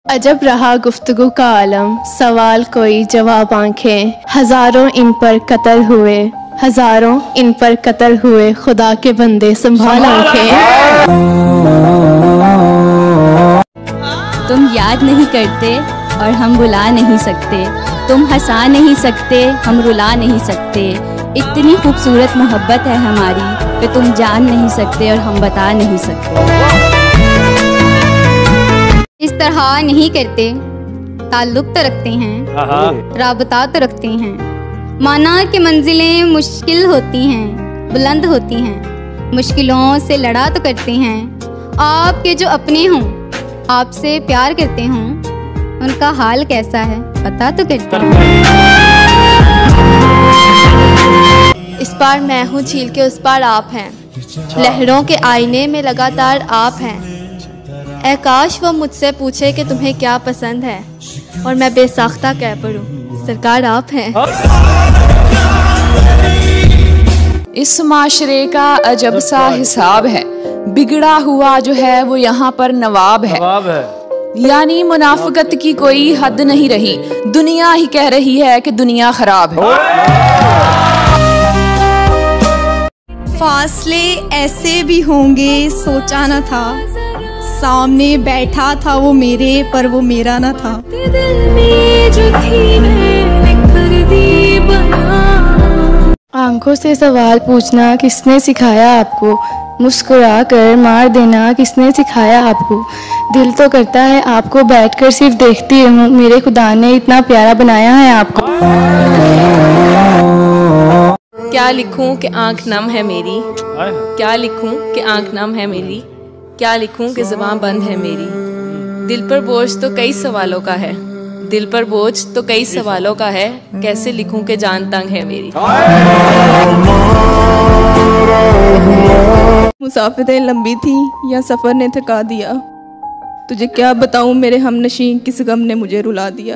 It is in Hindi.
अजब रहा गुफ्तगू का आलम, सवाल कोई जवाब आंखें, हजारों इन पर कत्ल हुए, हजारों इन पर कत्ल हुए, खुदा के बंदे संभाल आंखें। तुम याद नहीं करते और हम बुला नहीं सकते, तुम हंसा नहीं सकते हम रुला नहीं सकते, इतनी खूबसूरत मोहब्बत है हमारी कि तुम जान नहीं सकते और हम बता नहीं सकते। इस तरह नहीं करते, ताल्लुक तो रखते हैं, राबता तो रखते हैं, माना कि मंजिलें मुश्किल होती हैं, बुलंद होती हैं, मुश्किलों से लड़ा तो करते हैं। आपके जो अपने हों, आपसे प्यार करते हों, उनका हाल कैसा है पता तो करते हैं। इस पार मैं हूँ झील के उस पार आप हैं, लहरों के आईने में लगातार आप हैं। ऐ काश वो मुझसे पूछे कि तुम्हें क्या पसंद है और मैं बेसाख्ता कह पड़ूं, सरकार आप हैं। इस माशरे का अजब सा हिसाब है, बिगड़ा हुआ जो है वो यहाँ पर नवाब है। यानी मुनाफिकत की कोई हद नहीं रही, दुनिया ही कह रही है कि दुनिया खराब है। फासले ऐसे भी होंगे सोचा न था, सामने बैठा था वो मेरे पर वो मेरा न था। आंखों से सवाल पूछना किसने सिखाया आपको, मुस्कुरा कर मार देना किसने सिखाया आपको, दिल तो करता है आपको बैठकर सिर्फ देखती रहूं, मेरे खुदा ने इतना प्यारा बनाया है आपको। क्या लिखूं कि आंख नम है मेरी, क्या लिखूं कि आंख नम है मेरी, क्या लिखूं कि ज़ुबान बंद है मेरी। दिल पर बोझ तो कई सवालों का है, दिल पर बोझ तो कई सवालों का है, कैसे लिखूं कि जान तंग है मेरी। मुसाफिरें लंबी थी या सफ़र ने थका दिया, तुझे क्या बताऊं मेरे हमनशीं किस गम ने मुझे रुला दिया।